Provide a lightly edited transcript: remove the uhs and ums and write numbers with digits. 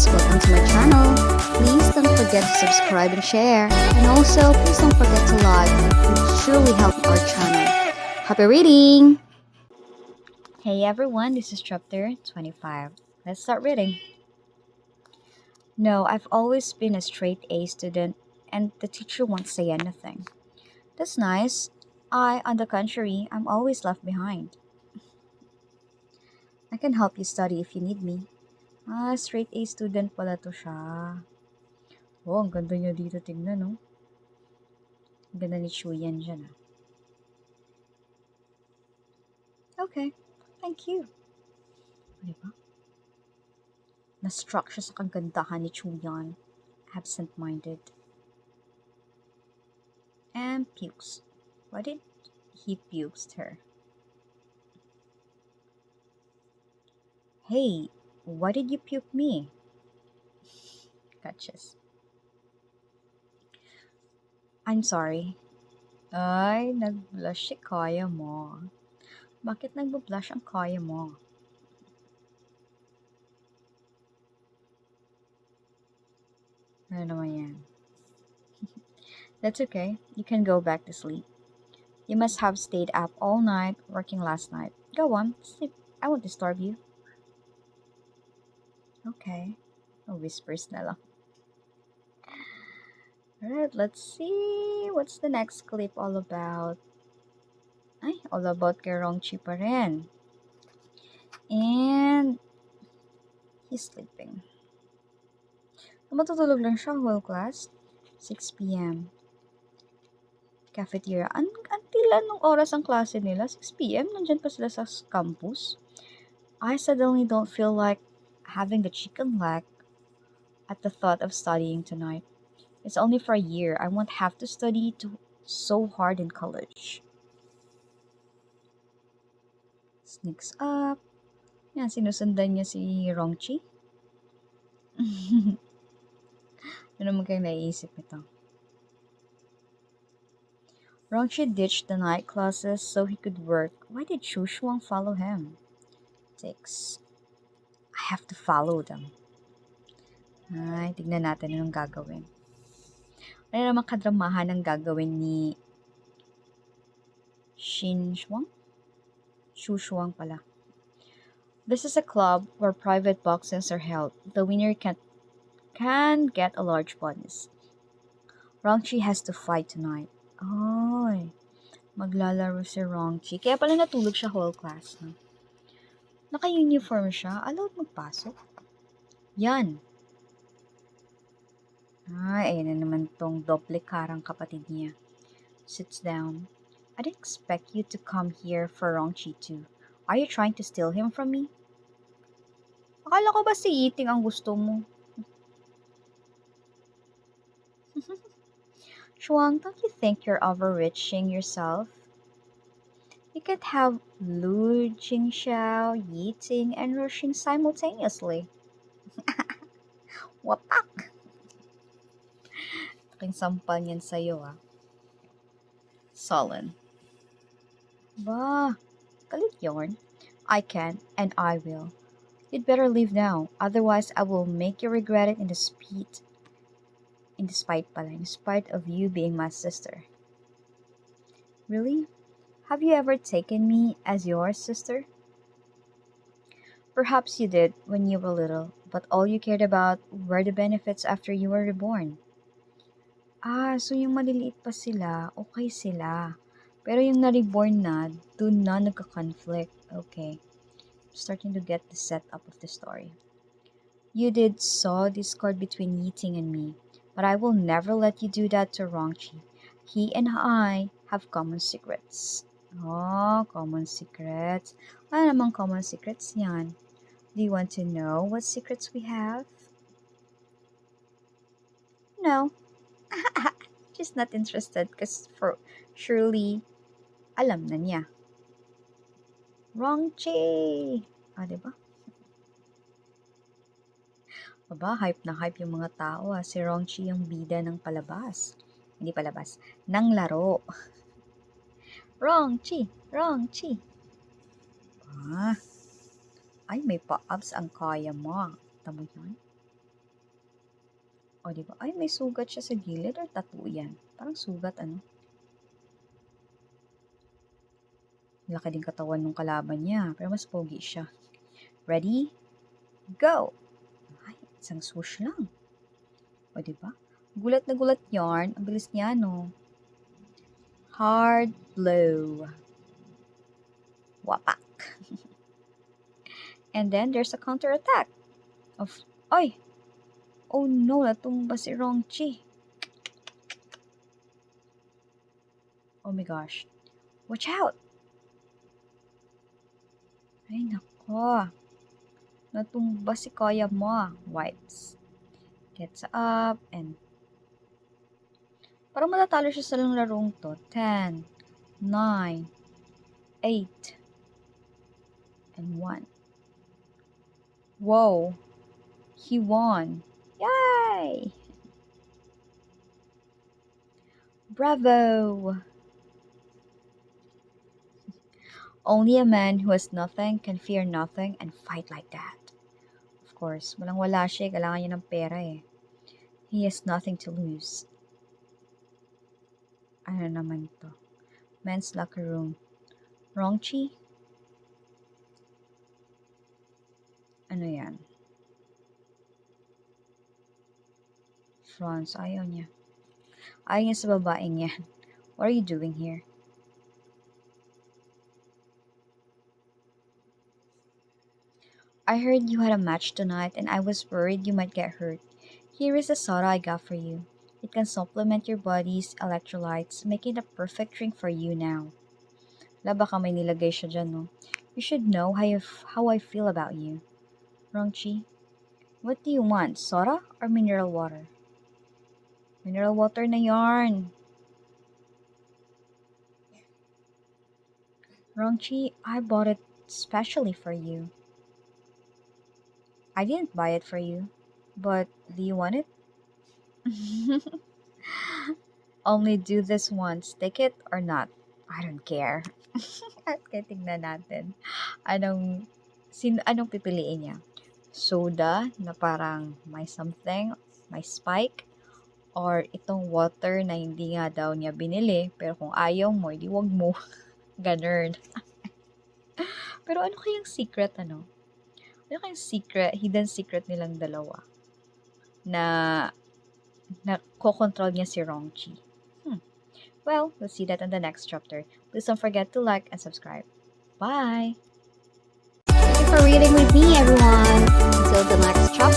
guys, welcome to my channel. Please don't forget to subscribe and share. And also, please don't forget to like. It would surely help our channel. Happy reading! Hey everyone, this is chapter 25. Let's start reading. No, I've always been a straight A student and the teacher won't say anything. That's nice. On the contrary, I'm always left behind. I can help you study if you need me. Straight A student pala to siya. Oh, ang ganda niya dito tignan, no? Ang ganda ni Chuyan dyan, ah. Okay, thank you. Diba? Na-struck siya sa kagandahan ni Chuyan. Absent-minded. And pukes. Why did he pukes her? Hey, why did you puke me? Catches. I'm sorry. Ay, nag-blush si Kaya mo. Bakit nag-blush ang Kaya mo? Ano naman yan? That's okay. You can go back to sleep. You must have stayed up all night working last night. Go on, sleep. I won't disturb you. Okay. Whispers na lang. Alright, let's see. What's the next clip all about? Ay, all about kay Rongchi pa rin. And he's sleeping. Matutulog lang siya whole class. 6 p.m. Cafeteria. Tila nung oras ang klase nila. 6 p.m. Nandyan pa sila sa campus. I suddenly don't feel like having the chicken leg at the thought of studying tonight. It's only for a year. I won't have to study so hard in college. Sneaks up. Yan, sinusundan niya si Rongchi. Ano naman kayong naiisip nito? Rongchi ditched the night classes so he could work. Why did Shu Shuang follow him? 6. I have to follow them. Ay, tignan natin anong gagawin. Ano naman kadramahan ang gagawin ni Shu Shuang pala. This is a club where private boxings are held. The winner can get a large bonus. Rongchi has to fight tonight. Ay, maglalaro si Rongchi. Kaya pala natulog siya whole class. No? Naka-uniform siya. Allowed magpasok. Yan. Ay, ayan na naman tong doble karang kapatid niya. Sits down. I didn't expect you to come here for Rongchi too. Are you trying to steal him from me? Akala ko ba si Yiting ang gusto mo? Shuang, don't you think you're overreaching yourself? You can't have Lu Jingxiao, Yiting, and Rushing simultaneously. Wapak! Aking sampal niyan sa'yo, ah. Sullen. Bah, galit yarn. I can, and I will. You'd better leave now, otherwise I will make you regret it in spite of you being my sister. Really? Have you ever taken me as your sister? Perhaps you did when you were little, but all you cared about were the benefits after you were reborn. So yung maliliit pa sila, okay sila. Pero yung na-reborn na, dun na nagka-conflict. Okay. Starting to get the setup of the story. You did sow discord between Yiting and me, but I will never let you do that to Rongchi. He and I have common secrets. Oh, common secrets. Ano namang common secrets yan? Do you want to know what secrets we have? No. She's not interested because surely alam na niya. Rongchi! Diba? Aba, hype na hype yung mga tao. Si Rongchi yung bida ng palabas. Hindi palabas. Ng laro. Rongchi! Rongchi! Ay, may pa-abs ang Kaya mo. Tamo yun? O, di ba? Ay, may sugat siya sa gilid or tattoo yan? Parang sugat, ano? Laki din katawan ng kalaban niya, pero mas pogi siya. Ready? Go! Ay, isang swoosh lang. O, di ba? Gulat na gulat yarn. Ang bilis niya, no? Hard blow. Wapak. And then, there's a counter-attack. Ay! Oh no, natumba si Rongchi. Oh my gosh. Watch out! Ay, nako. Natumba si Kaya mo. Wipes. Gets up and... Parang matatalo siya sa larong to. 10, 9, 8, and 1. Whoa! He won! Yay! Bravo! Only a man who has nothing can fear nothing and fight like that. Of course, walang-wala siya. Kailangan niya ng pera eh. He has nothing to lose. Ano naman to? Men's locker room. Rongchi? Ano yan? Franz, ayaw niya. Ayaw niya sa babaeng yan. What are you doing here? I heard you had a match tonight and I was worried you might get hurt. Here is the soda I got for you. It can supplement your body's electrolytes, making it a perfect drink for you now. Wala, baka may nilagay siya dyan, no? You should know how I feel about you. Rongchi, what do you want, soda or mineral water? Mineral water na yarn. Rongchi, I bought it specially for you. I didn't buy it for you, but do you want it? Only do this once. Take it or not. I don't care. Okay, tignan natin. Anong pipiliin niya? Soda na parang may something, may spike, or itong water na hindi nga daw niya binili, pero kung ayaw mo, hindi wag mo. Ganun. Pero ano kayang secret, ano? Ano kayang secret, hidden secret nilang dalawa? Na kokontrol niya si Rongchi. Well, we'll see that in the next chapter. Please don't forget to like and subscribe. Bye! Thank you for reading with me, everyone. Until the next chapter.